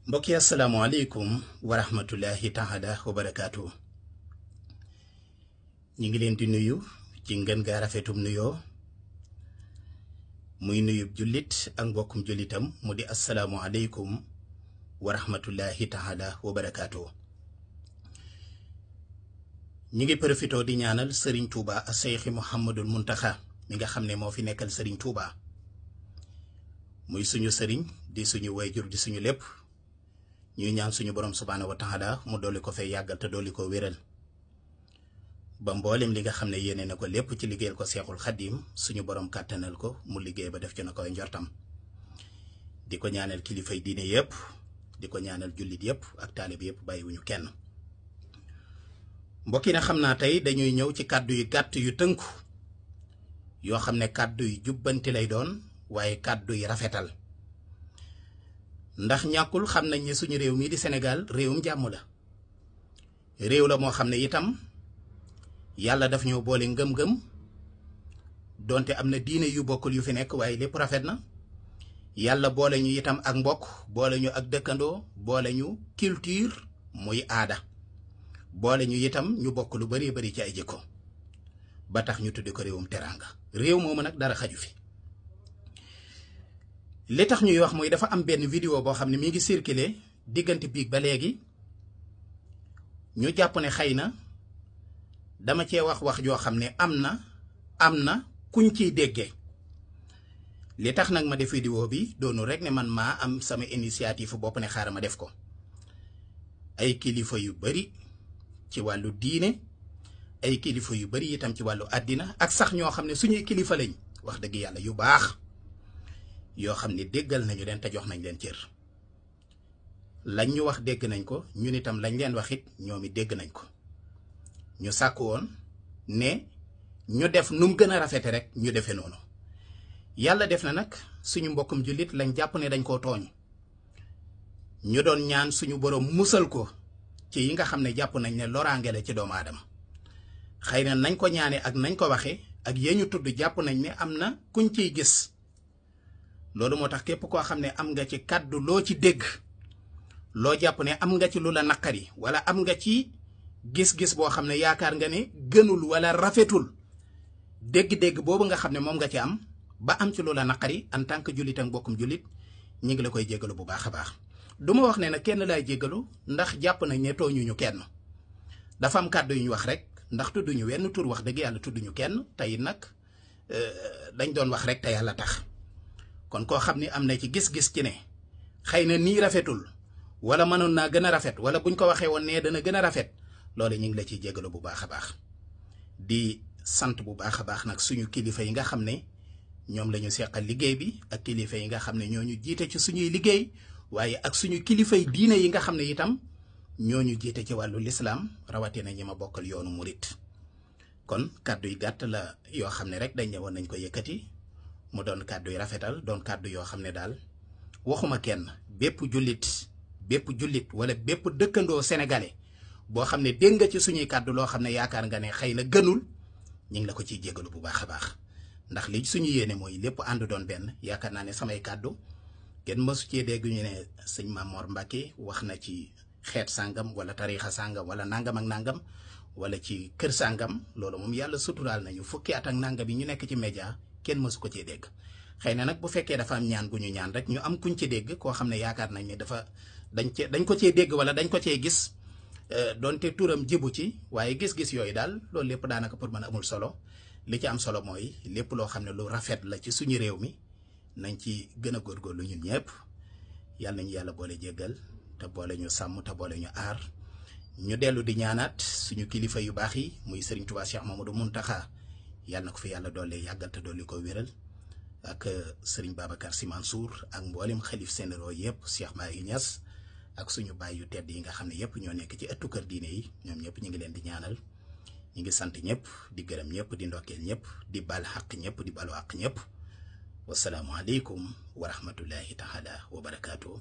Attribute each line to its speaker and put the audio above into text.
Speaker 1: mbokk yi asalaamaaleykum wa rahmatullahi taala wa barakaatu. ñi ngi leen di nuyu ci ngeen gaa rafetum nuyoo muy nuyub jullit ak mbokkum jullitam mu di asalaamualeykum wa rahmatullahi taala wa barakaatu. ñi ngi profitoo di ñaanal Serigne Touba a Seyxi Muhammadul Muntaxa mi nga xam ne moo fi nekkal Serigne Touba muy suñu Serigne di suñu wayjur di suñu lépp. ñuy ñaan suñu borom subhaanahu wa taala mu dolli ko fay yàggal te dolli ko wéral ba mboolem li nga xam ne yéene na ko lépp ci liggéeyal ko seexul xaddiim suñu borom kàttanal ko mu liggéey ba def ci na koy njortam. di ko ñaanal kilifay diine yépp di ko ñaanal jullit yépp ak taalib yépp bàyyiwuñu kenn. mbokk yi na xam naa tey dañuy ñëw ci kàddu yu gàtt yu tënku yoo xam ne kàddu yu jubbanti lay doon waaye kàddu yu rafetal. ndax ñàkkul xam nañ ne suñu réew mii di Sénégal réewum jàmm la réew la moo xam ne itam yàlla daf ñoo boole ngëm-ngëm donte am na diine yu bokkul yu fi nekk waaye lépp rafet na. yàlla boole ñu itam ak mbokk boole ñu ak dëkkandoo boole ñu culture muy aada boole ñu itam ñu bokk lu bari bari ci ay jikko ba tax ñu tuddi ko réewum teraanga. réew moomu nag dara xaju fi. li tax ñuy wax mooy dafa am benn vidéo boo xam ne mi ngi circulé diggante biig ba léegi ñu jàpp ne xëy na dama cee wax joo xam ne am na kuñ ciy déggee. li tax nag ma def vidéo bi doonu rek ne man maa am sama initiative bopp ne xaaral ma def ko. ay kilifa yu bari ci wàllu diine ay kilifa yu bari itam ci wàllu àddina ak sax ñoo xam ne suñuy kilifa lañ wax dëgg yàlla yu baax. yoo xam ne déggal nañu leen te jox nañ leen cër lañ ñu wax dégg nañ ko ñun itam lañ leen wax it ñoom it dégg nañ ko ñu sàkk woon ne ñu def nu mu gën a rafete rek ñu defee noonu. yàlla def na nag suñu mbokkum jullit lañ jàpp ne dañ koo tooñ ñu doon ñaan suñu borom musal ko ci yi nga xam ne jàpp nañ ne loraange la ci doomu aadama. xëy na nañ ko ñaane ak nañ ko waxee ak yee ñu tudd jàpp nañ ne am na kuñ ciy gis. loolu moo tax képp koo xam ne am nga ci kàddu loo ci dégg loo jàpp ne am nga ci lu la naqari wala am nga ci gis-gis boo xam ne yaakaar nga ne gënul wala rafetul dégg-dégg boobu nga xam ne moom nga ci am ba am ci lu la naqari en tant que jullit ak mbokkum jullit ñu ngi la koy jéggalu bu baax a baax. du ma wax ne nag kenn laay jéggalu ndax jàpp nañ ne tooñuñu kenn dafa am kàddu yu ñu wax rek ndax tudduñu wenn tur wax dëgg yàlla tudduñu kenn tey nag dañ doon wax rek te yàlla tax. kon koo xam ni am na ci gis-gis ci ne xëy na nii rafetul wala mënoon naa gën a rafet wala buñ ko waxee woon ne dana gën a rafet loolu ñu ngi la ciy jégalu bu baax a baax. di sant bu baax a baax nag suñu kilifa yi nga xam ne ñoom la ñu seqal liggéey bi ak kilifa yi nga xam ne ñoo ñu jiite ci suñuy liggéey waaye ak suñu kilifay diine yi nga xam ne itam ñoo ñu jiite ci wàllu lislaam rawatina ñi ma bokkal yoonu murit. kon kàddu yi gàtt la yoo xam ne rek dañ ñëwoon nañ ko yëkkati. mu doon kàddu yu rafetal doon kàddu yoo xam ne daal waxuma kenn bépp jullit wala bépp dëkkandoo sénégalais boo xam ne dégg nga ci suñuy kàddu loo xam ne yaakaar nga ne xëy na gënul ñu ngi la ko ciy jégalu bu baax a baax. ndax li suñu yéene mooy lépp ànd doon benn yaakaar naa ne samay kàddu kenn mësu cee dégg ñu ne sëñ Mamor Mbacke wax na ci xeet sàngam wala tariixa sàngam wala nangam ak nangam wala ci kër sàngam loolu moom yàlla suturaal nañu fukki at ak nangam yi ñu nekk ci média. kenn mësu ko cee dégg xëy na nag bu fekkee dafa am ñaan gu ñu ñaan rek ñu am kuñ ci dégg koo xam ne yaakaar nañ ne dañ ko cee dégg wala dañ ko cee gis donte turam jibu ci waaye gis-gis yooyu daal loolu lépp daanaka pour mën a amul solo li ci am solo mooy lépp loo xam ne lu rafet la ci suñu réew mi nañ ci gën a góorgóorlu ñun ñëpp yàlla nañu yàlla boole jéggal te boole ñu sàmm te boole ñu aar. ñu dellu di ñaanaat suñu kilifa yu baax yi muy Serigne Touba Cheikh Mamadou Muntaxa yàlla na ko fi yàlla doole yàggal te doole ko wéral ak Serigne Babacar Sy Mansour ak mboolem xalif généraux yëpp Cheikh Mahi Niass ak suñu baay yu tedd yi nga xam ne yëpp ñoo nekk ci ëttu kër diine yi ñoom ñëpp ñu ngi leen di ñaanal ñu ngi sant ñëpp di gërëm ñëpp di ndokkeel ñëpp di bal xaq ñëpp di balu àq ñëpp wasalaamualeykum wa rahmatullahi taala wa barakaatu.